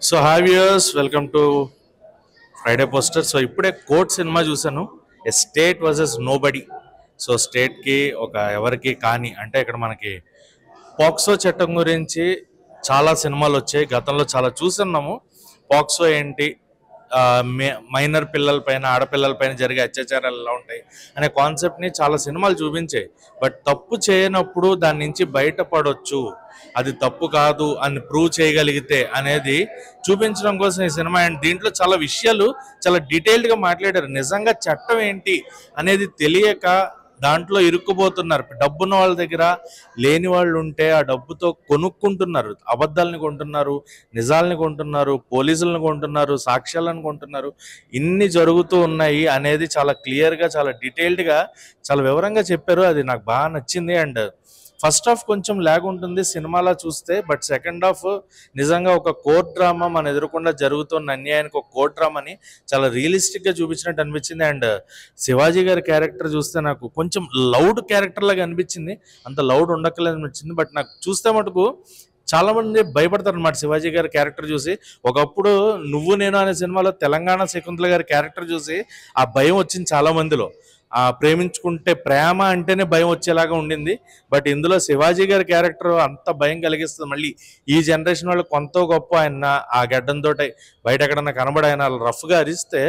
So hi viewers, welcome to Friday poster. So ఇప్పుడే court cinema చూశాను, a state versus nobody. So స్టేట్కి ఒక ఎవరికి కానీ అంటే ఇక్కడ మనకి పాక్సో చట్టం గురించి చాలా సినిమాలు వచ్చాయి, గతంలో చాలా చూస్తున్నాము. పాక్సో ఏంటి, మైనర్ పిల్లల పైన ఆడపిల్లల పైన జరిగే అత్యాచారాలు ఎలా ఉంటాయి అనే కాన్సెప్ట్ని చాలా సినిమాలు చూపించాయి. బట్ తప్పు చేయనప్పుడు దాని నుంచి బయటపడవచ్చు, అది తప్పు కాదు అని ప్రూవ్ చేయగలిగితే అనేది చూపించడం కోసం ఈ సినిమా. అండ్ దీంట్లో చాలా విషయాలు చాలా డీటెయిల్డ్గా మాట్లాడారు. నిజంగా చట్టం ఏంటి అనేది తెలియక దాంట్లో ఇరుక్కుపోతున్నారు. డబ్బున్న వాళ్ళ దగ్గర లేని వాళ్ళు ఉంటే ఆ డబ్బుతో కొనుక్కుంటున్నారు, అబద్ధాలని కొంటున్నారు, నిజాలని కొంటున్నారు, పోలీసులను కొంటున్నారు, సాక్ష్యాలను కొంటున్నారు. ఇన్ని జరుగుతూ ఉన్నాయి అనేది చాలా క్లియర్గా, చాలా డీటెయిల్డ్గా, చాలా వివరంగా చెప్పారు. అది నాకు బాగా నచ్చింది. అండ్ ఫస్ట్ హాఫ్ కొంచెం ల్యాగ్ ఉంటుంది సినిమాలో చూస్తే, బట్ సెకండ్ హాఫ్ నిజంగా ఒక కోర్ట్ డ్రామా, మన ఎదురుకుండా జరుగుతున్న అన్యాయానికి ఒక కోర్ట్ డ్రామాని చాలా రియలిస్టిక్గా చూపించినట్టు అనిపించింది. అండ్ శివాజీ గారి క్యారెక్టర్ చూస్తే నాకు కొంచెం లౌడ్ క్యారెక్టర్ లాగా అనిపించింది. అంత లౌడ్ ఉండక్కలేదు అనిపించింది, బట్ నాకు చూస్తే మటుకు చాలా మంది భయపడతారు అనమాట శివాజీ గారి క్యారెక్టర్ చూసి. ఒకప్పుడు నువ్వు నేను అనే సినిమాలో తెలంగాణ శకుంతల గారి క్యారెక్టర్ చూసి ఆ భయం వచ్చింది చాలా మందిలో. ప్రేమించుకుంటే ప్రేమ అంటేనే భయం వచ్చేలాగా ఉండింది. బట్ ఇందులో శివాజీ గారి క్యారెక్టర్ అంత భయం కలిగిస్తుంది. మళ్ళీ ఈ జనరేషన్ వాళ్ళు కొంత గొప్ప ఆయన ఆ గడ్డంతో బయట ఎక్కడన్నా కనబడి ఆయన రఫ్గా అరిస్తే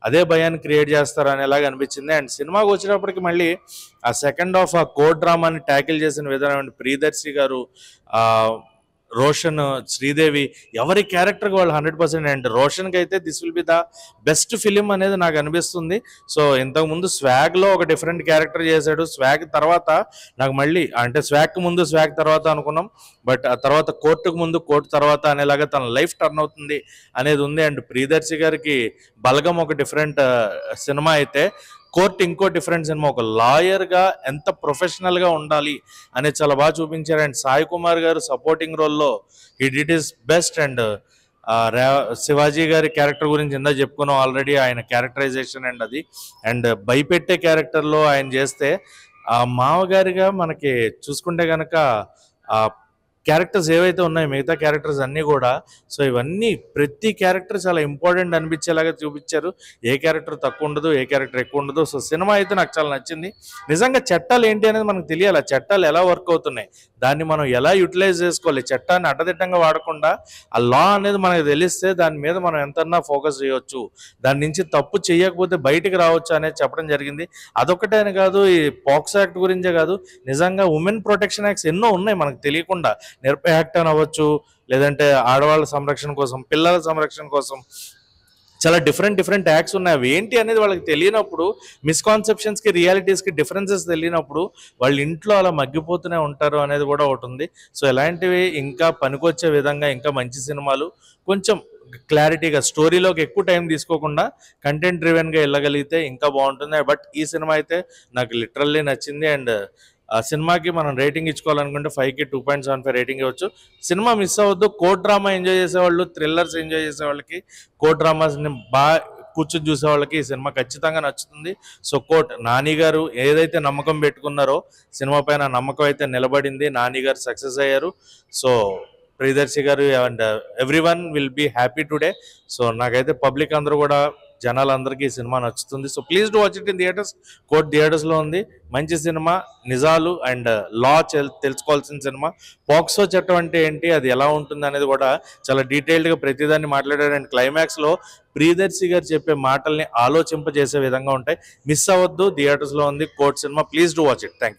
అదే భయాన్ని క్రియేట్ చేస్తారు అనేలాగా అనిపించింది. అండ్ సినిమాకి వచ్చేటప్పటికి మళ్ళీ ఆ సెకండ్ హాఫ్ ఆ కోర్ట్ డ్రామాని ట్యాకిల్ చేసిన విధానం అండ్ ప్రియదర్శి గారు, రోషన్, శ్రీదేవి, ఎవరి క్యారెక్టర్కి వాళ్ళు 100%. అండ్ రోషన్కి అయితే this will be the best film అనేది నాకు అనిపిస్తుంది. సో ఇంతకుముందు స్వాగ్లో ఒక డిఫరెంట్ క్యారెక్టర్ చేశాడు, స్వాగ్ తర్వాత నాకు మళ్ళీ అంటే స్వాగ్కి ముందు స్వాగ్ తర్వాత అనుకున్నాం, బట్ ఆ తర్వాత కోర్టుకు ముందు కోర్టు తర్వాత అనేలాగా తన లైఫ్ టర్న్ అవుతుంది అనేది ఉంది. అండ్ ప్రియదర్శి గారికి బలగం ఒక డిఫరెంట్ సినిమా అయితే, కోర్ట్ ఇంకో డిఫరెంట్ సినిమా. ఒక లాయర్గా ఎంత ప్రొఫెషనల్గా ఉండాలి అనేది చాలా బాగా చూపించారు. అండ్ సాయి కుమార్ గారు సపోర్టింగ్ రోల్లో he did his best. And Shivaji గారి క్యారెక్టర్ గురించి ఇందా చెప్పుకున్నాం ఆల్రెడీ, ఆయన క్యారెక్టరైజేషన్ అండ్ అది. అండ్ భయపెట్టే క్యారెక్టర్లో ఆయన చేస్తే మామగారిగా మనకి చూసుకుంటే కనుక క్యారెక్టర్స్ ఏవైతే ఉన్నాయో మిగతా క్యారెక్టర్స్ అన్నీ కూడా, సో ఇవన్నీ ప్రతి క్యారెక్టర్ చాలా ఇంపార్టెంట్ అనిపించేలాగా చూపించారు. ఏ క్యారెక్టర్ తక్కువ ఉండదు, ఏ క్యారెక్టర్ ఎక్కువ ఉండదు. సో సినిమా అయితే నాకు చాలా నచ్చింది. నిజంగా చట్టాలు ఏంటి అనేది మనకు తెలియాలి, చట్టాలు ఎలా వర్క్ అవుతున్నాయి, దాన్ని మనం ఎలా యూటిలైజ్ చేసుకోవాలి, చట్టాన్ని అడ్డదిడ్డంగా వాడకుండా ఆ లా అనేది మనకు తెలిస్తే దాని మీద మనం ఎంతన్నా ఫోకస్ చేయవచ్చు, దాని నుంచి తప్పు చేయకపోతే బయటికి రావచ్చు అనేది చెప్పడం జరిగింది. అదొకటే అని కాదు, ఈ పాక్సో యాక్ట్ గురించే కాదు, నిజంగా ఉమెన్ ప్రొటెక్షన్ యాక్ట్స్ ఎన్నో ఉన్నాయి మనకు తెలియకుండా. నిర్భయ యాక్ట్ అని అవ్వచ్చు, లేదంటే ఆడవాళ్ళ సంరక్షణ కోసం, పిల్లల సంరక్షణ కోసం చాలా డిఫరెంట్ యాక్ట్స్ ఉన్నాయి. అవి ఏంటి అనేది వాళ్ళకి తెలియనప్పుడు, మిస్కాన్సెప్షన్స్కి రియాలిటీస్కి డిఫరెన్సెస్ తెలియనప్పుడు వాళ్ళు ఇంట్లో అలా మగ్గిపోతూనే ఉంటారు అనేది కూడా ఒకటి ఉంది. సో ఇలాంటివి ఇంకా పనికొచ్చే విధంగా ఇంకా మంచి సినిమాలు కొంచెం క్లారిటీగా స్టోరీలోకి ఎక్కువ టైం తీసుకోకుండా కంటెంట్ డ్రివెన్గా వెళ్ళగలిగితే ఇంకా బాగుంటుంది. బట్ ఈ సినిమా అయితే నాకు లిటరల్లీ నచ్చింది. అండ్ ఆ సినిమాకి మనం రేటింగ్ ఇచ్చుకోవాలనుకుంటే 5కి 2.75 రేటింగ్ ఇవ్వచ్చు. సినిమా మిస్ అవ్వద్దు. కోర్ట్ డ్రామా ఎంజాయ్ చేసేవాళ్ళు, థ్రిల్లర్స్ ఎంజాయ్ చేసే వాళ్ళకి, కోర్ట్ డ్రామాస్ని బాగా కూర్చొని చూసే వాళ్ళకి ఈ సినిమా ఖచ్చితంగా నచ్చుతుంది. సో కోర్ట్, నాని గారు ఏదైతే నమ్మకం పెట్టుకున్నారో సినిమా పైన నమ్మకం అయితే నిలబడింది. నాని గారు సక్సెస్ అయ్యారు. So Priyadarshi garu and everyone will be happy today. So నాకైతే పబ్లిక్ అందరూ కూడా, జనాలందరికీ ఈ సినిమా నచ్చుతుంది. So please do watch it in theatres. Court థియేటర్స్లో ఉంది. మంచి సినిమా, నిజాలు అండ్ లా తెలుసుకోవాల్సిన సినిమా. పాక్సో చట్టం అంటే ఏంటి, అది ఎలా ఉంటుంది అనేది కూడా చాలా డీటెయిల్డ్గా ప్రతిదాన్ని మాట్లాడారు. అండ్ క్లైమాక్స్లో ప్రియదర్శి గారు చెప్పే మాటల్ని ఆలోచింపజేసే విధంగా ఉంటాయి. మిస్ అవ్వద్దు, థియేటర్స్లో ఉంది court cinema. Please do watch it. Thank you.